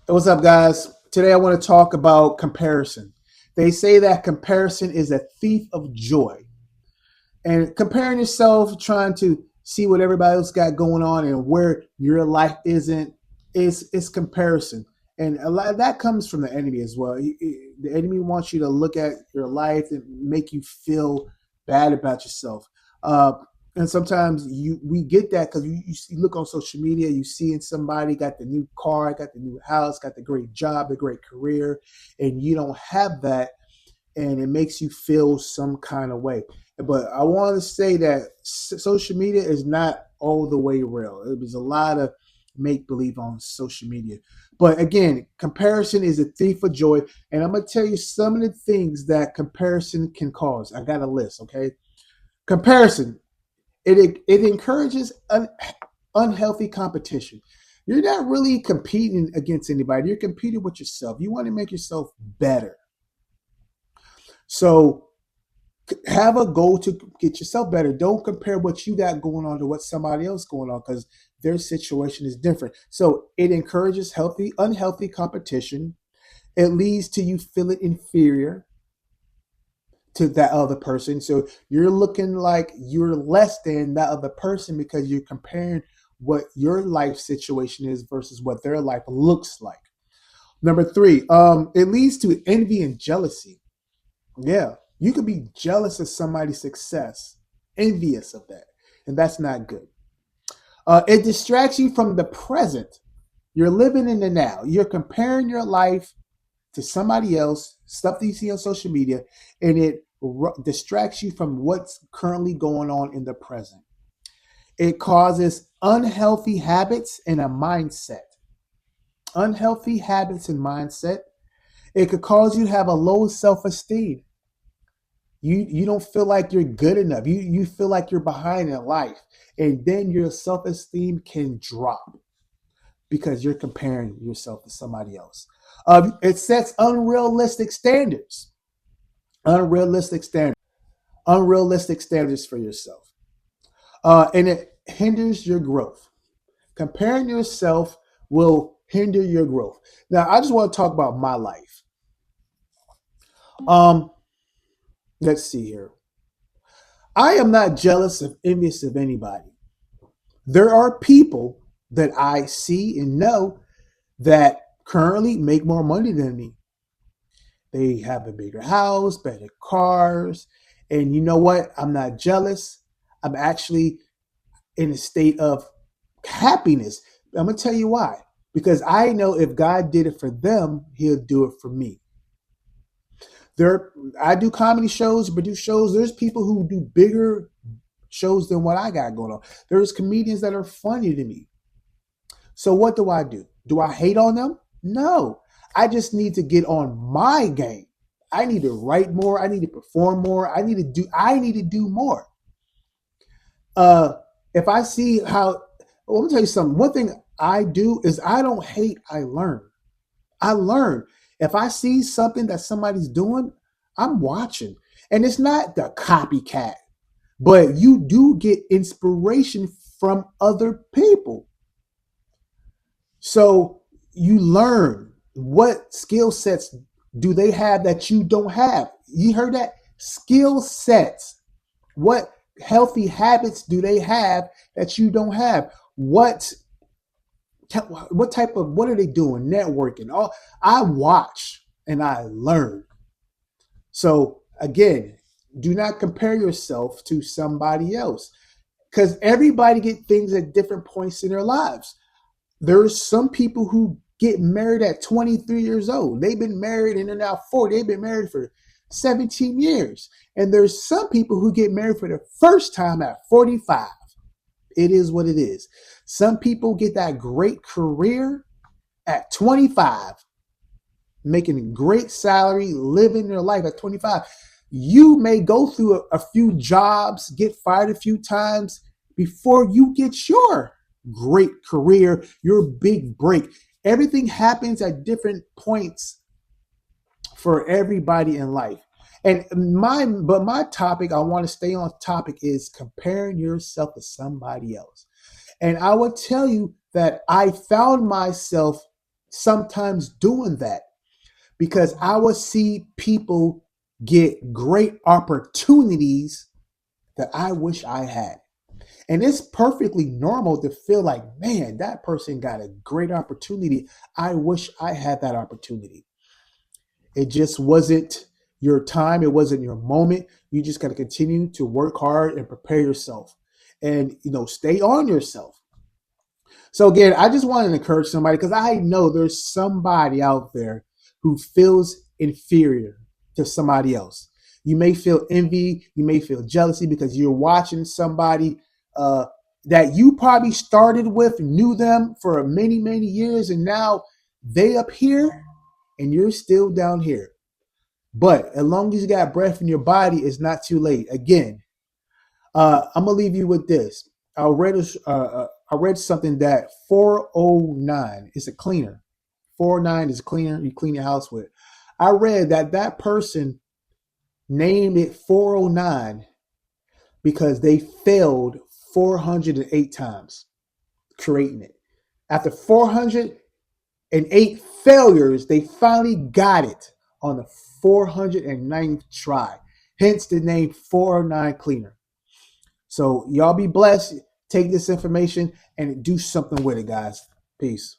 What's up, guys? Today I want to talk about comparison. They say that comparison is a thief of joy. And comparing yourself, trying to see what everybody else got going on and where your life isn't, is comparison. And a lot of that comes from the enemy as well. The enemy wants you to look at your life and make you feel bad about yourself. Uh, and sometimes we get that because you look on social media, you see in somebody got the new car, got the new house, got the great job, the great career, and you don't have that, and it makes you feel some kind of way. But I want to say that social media is not all the way real. There's a lot of make believe on social media. But again, comparison is a thief of joy. And I'm going to tell you some of the things that comparison can cause. I got a list, okay? Comparison, it encourages unhealthy competition. You're not really competing against anybody. You're competing with yourself. You want to make yourself better. So have a goal to get yourself better. Don't compare what you got going on to what somebody else going on because their situation is different. So it encourages unhealthy competition. It leads to you feeling inferior to that other person. So you're looking like you're less than that other person because you're comparing what your life situation is versus what their life looks like. Number three, it leads to envy and jealousy. Yeah, you could be jealous of somebody's success, envious of that, and that's not good. It distracts you from the present. You're living in the now. You're comparing your life to somebody else, stuff that you see on social media, and it distracts you from what's currently going on in the present. It causes unhealthy habits and a mindset. Unhealthy habits and mindset. It could cause you to have a low self-esteem. You don't feel like you're good enough. You feel like you're behind in life. And then your self-esteem can drop because you're comparing yourself to somebody else. It sets unrealistic standards. Unrealistic standards. Unrealistic standards for yourself. And it hinders your growth. Comparing yourself will hinder your growth. Now, I just want to talk about my life. Um, let's see here. I am not jealous of envious of anybody. There are people that I see and know that currently make more money than me. They have a bigger house, better cars, and you know what? I'm not jealous. I'm actually in a state of happiness. I'm gonna tell you why. Because I know if God did it for them, He'll do it for me. I do comedy shows, produce shows. There's people who do bigger shows than what I got going on. There's comedians that are funny to me. So what do I do? Do I hate on them? No. I just need to get on my game. I need to write more. I need to perform more. I need to do more. If I see how, well, let me tell you something. One thing I do is I don't hate, I learn. I learn. If I see something that somebody's doing, I'm watching. And it's not the copycat, but you do get inspiration from other people. So you learn what skill sets do they have that you don't have. You heard that? Skill sets. What healthy habits do they have that you don't have? What are they doing? Networking. All I watch and I learn. So again, do not compare yourself to somebody else because everybody get things at different points in their lives. There's some people who get married at 23 years old. They've been married and they're now 40. They've been married for 17 years. And there's some people who get married for the first time at 45. It is what it is. Some people get that great career at 25, making a great salary, living their life at 25. You may go through a few jobs, get fired a few times before you get your great career, your big break. Everything happens at different points for everybody in life. And my topic, I want to stay on topic, is comparing yourself to somebody else. And I will tell you that I found myself sometimes doing that because I would see people get great opportunities that I wish I had. And it's perfectly normal to feel like, man, that person got a great opportunity. I wish I had that opportunity. It just wasn't your time. It wasn't your moment. You just got to continue to work hard and prepare yourself and, stay on yourself. So again, I just want to encourage somebody because I know there's somebody out there who feels inferior to somebody else. You may feel envy, you may feel jealousy because you're watching somebody that you probably started with, knew them for many, many years, and now they up here and you're still down here. But as long as you got breath in your body, it's not too late. Again, I'm gonna leave you with this. I read something that 409 is a cleaner. 409 is a cleaner you clean your house with. I read that person named it 409 because they failed 408 times creating it. After 408 failures, they finally got it on the 409th try. Hence the name 409 Cleaner. So y'all be blessed. Take this information and do something with it, guys. Peace.